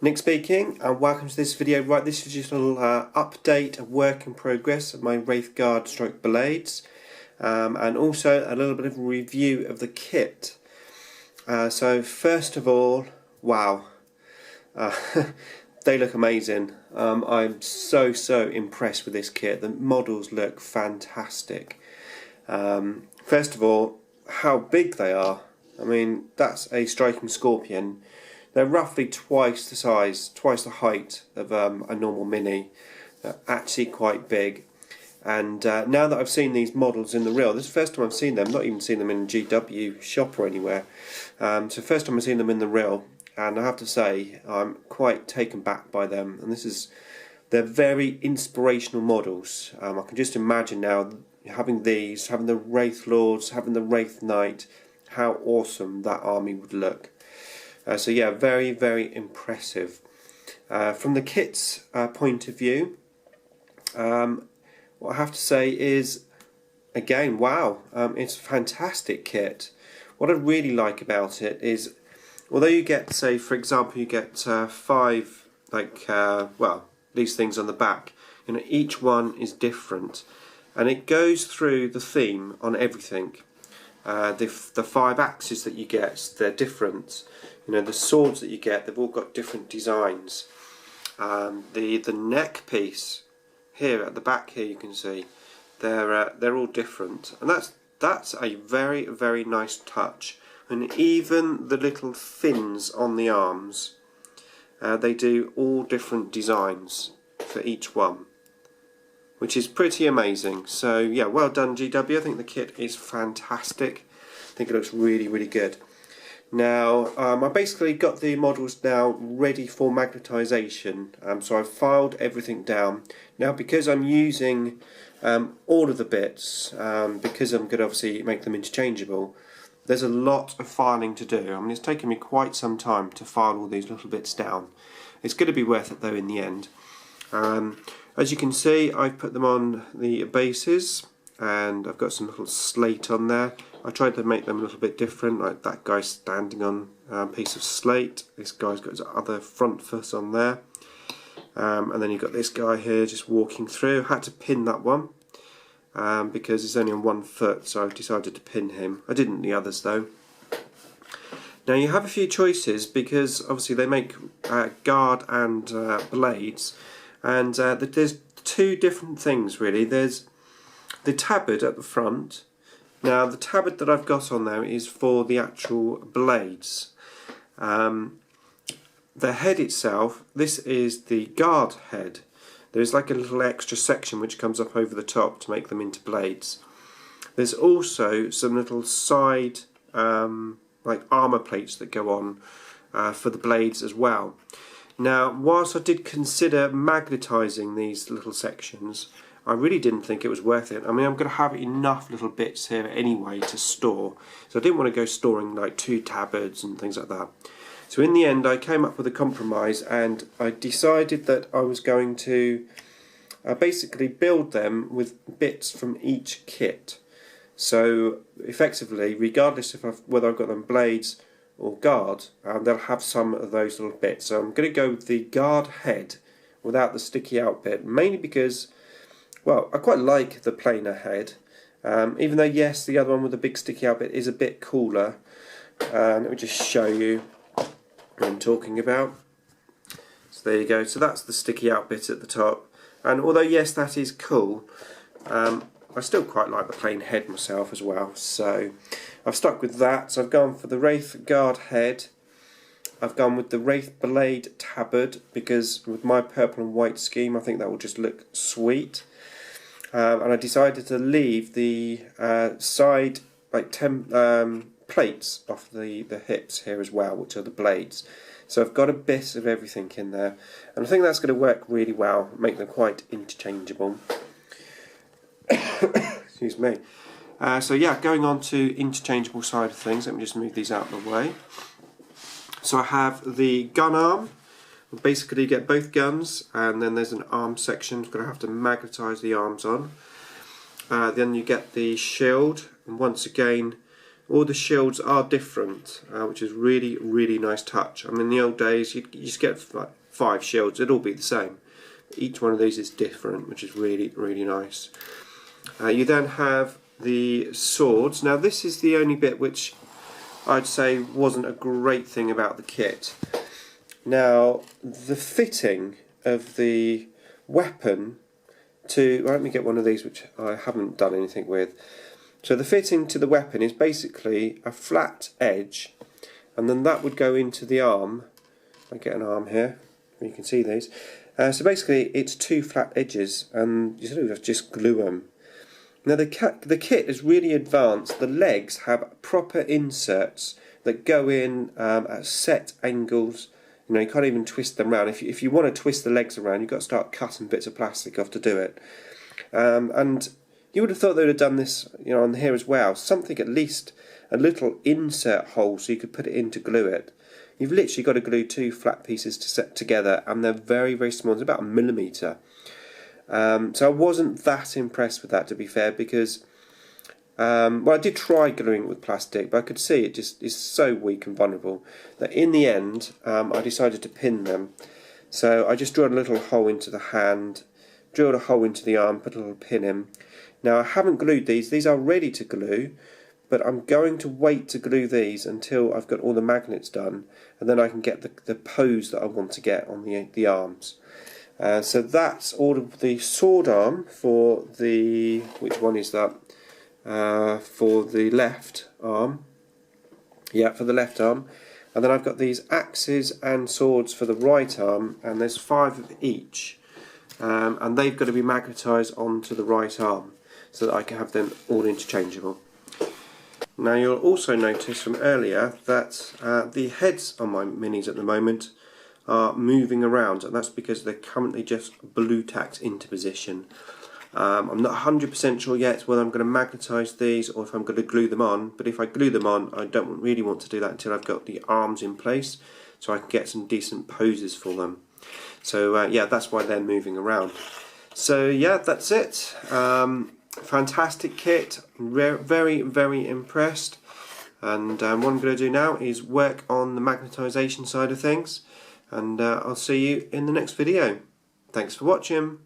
Nick speaking, and welcome to this video. Right, this is just a little update, a work in progress of my Wraithguard stroke blades, and also a little bit of a review of the kit. So first of all, wow, they look amazing. I'm so impressed with this kit. The models look fantastic. First of all, how big they are. I mean, that's a striking scorpion. They're roughly twice the size, twice the height of a normal mini. They're actually quite big. And now that I've seen these models in the real, this is the first time I've seen them, not even seen them in a GW shop or anywhere. So first time I've seen them in the real, and I have to say I'm quite taken back by them. And they're very inspirational models. I can just imagine now having these, having the Wraith Lords, having the Wraith Knight, how awesome that army would look. So yeah, very impressive. From the kit's point of view, what I have to say is, again, wow, it's a fantastic kit. What I really like about it is, although you get, say, for example, you get 5, these things on the back, you know, each one is different, and it goes through the theme on everything. The 5 axes that you get, they're different. You know, the swords that you get, they've all got different designs. The neck piece here at the back here, you can see they're all different, and that's a very nice touch. And even the little fins on the arms, they do all different designs for each one, which is pretty amazing. So yeah, well done GW. I think the kit is fantastic. I think it looks really good. Now I basically got the models now ready for magnetisation, so I've filed everything down. Now because I'm using all of the bits, because I'm going to obviously make them interchangeable, there's a lot of filing to do. I mean, it's taken me quite some time to file all these little bits down. It's going to be worth it though in the end. As you can see, I've put them on the bases, and I've got some little slate on there. I tried to make them a little bit different, like that guy standing on a piece of slate. This guy's got his other front foot on there. And then you've got this guy here just walking through. I had to pin that one because he's only on 1 foot, so I've decided to pin him. I didn't the others though. Now you have a few choices because obviously they make guard and blades, and there's 2 different things really. There's the tabard at the front. Now the tabard that I've got on there is for the actual blades. The head itself, this is the guard head. There's like a little extra section which comes up over the top to make them into blades. There's also some little side like armour plates that go on for the blades as well. Now whilst I did consider magnetising these little sections, I really didn't think it was worth it. I mean, I'm going to have enough little bits here anyway to store, so I didn't want to go storing like 2 tabards and things like that. So in the end I came up with a compromise, and I decided that I was going to basically build them with bits from each kit. So effectively, regardless of whether I've got them blades or guard, they'll have some of those little bits. So I'm going to go with the guard head without the sticky out bit, mainly because, well, I quite like the plainer head, even though yes, the other one with the big sticky out bit is a bit cooler. Let me just show you what I'm talking about. So there you go, so that's the sticky out bit at the top, and although yes, that is cool, I still quite like the plain head myself as well, so I've stuck with that. So I've gone for the Wraithguard head. I've gone with the Wraithblade tabard because with my purple and white scheme I think that will just look sweet. And I decided to leave the side like plates off the hips here as well, which are the blades. So I've got a bit of everything in there, and I think that's going to work really well, make them quite interchangeable. Excuse me. So yeah, going on to interchangeable side of things, let me just move these out of the way. So I have the gun arm. Basically you get both guns, and then there's an arm section. You're going to have to magnetise the arms on. Then you get the shield, and once again all the shields are different, which is really nice touch. I mean, in the old days you just get like 5 shields, it'd all be the same. Each one of these is different, which is really nice. You then have the swords. Now this is the only bit which I'd say wasn't a great thing about the kit. Now the fitting of the weapon to, let me get one of these which I haven't done anything with. So the fitting to the weapon is basically a flat edge, and then that would go into the arm. I get an arm here, you can see these. So basically it's 2 flat edges, and you sort of just glue them. Now the kit is really advanced. The legs have proper inserts that go in at set angles. You know, you can't even twist them around. If you want to twist the legs around, you've got to start cutting bits of plastic off to do it. And you would have thought they would have done this, you know, on here as well. Something, at least a little insert hole so you could put it in to glue it. You've literally got to glue 2 flat pieces to set together, and they're very small. It's about 1 millimetre. So I wasn't that impressed with that, to be fair, because well, I did try gluing it with plastic, but I could see it just is so weak and vulnerable that in the end I decided to pin them. So I just drilled a little hole into the hand, drilled a hole into the arm, put a little pin in. Now I haven't glued these are ready to glue, but I'm going to wait to glue these until I've got all the magnets done, and then I can get the pose that I want to get on the arms. So that's all of the sword arm for the, which one is that? For the left arm. Yeah, for the left arm. And then I've got these axes and swords for the right arm, and there's 5 of each. And they've got to be magnetised onto the right arm so that I can have them all interchangeable. Now you'll also notice from earlier that the heads on my minis at the moment are moving around, and that's because they're currently just blue tacked into position. I'm not 100% sure yet whether I'm going to magnetise these or if I'm going to glue them on, but if I glue them on, I don't really want to do that until I've got the arms in place, so I can get some decent poses for them. So yeah, that's why they're moving around. So yeah, that's it. Fantastic kit, very impressed. And what I'm going to do now is work on the magnetisation side of things, and I'll see you in the next video. Thanks for watching.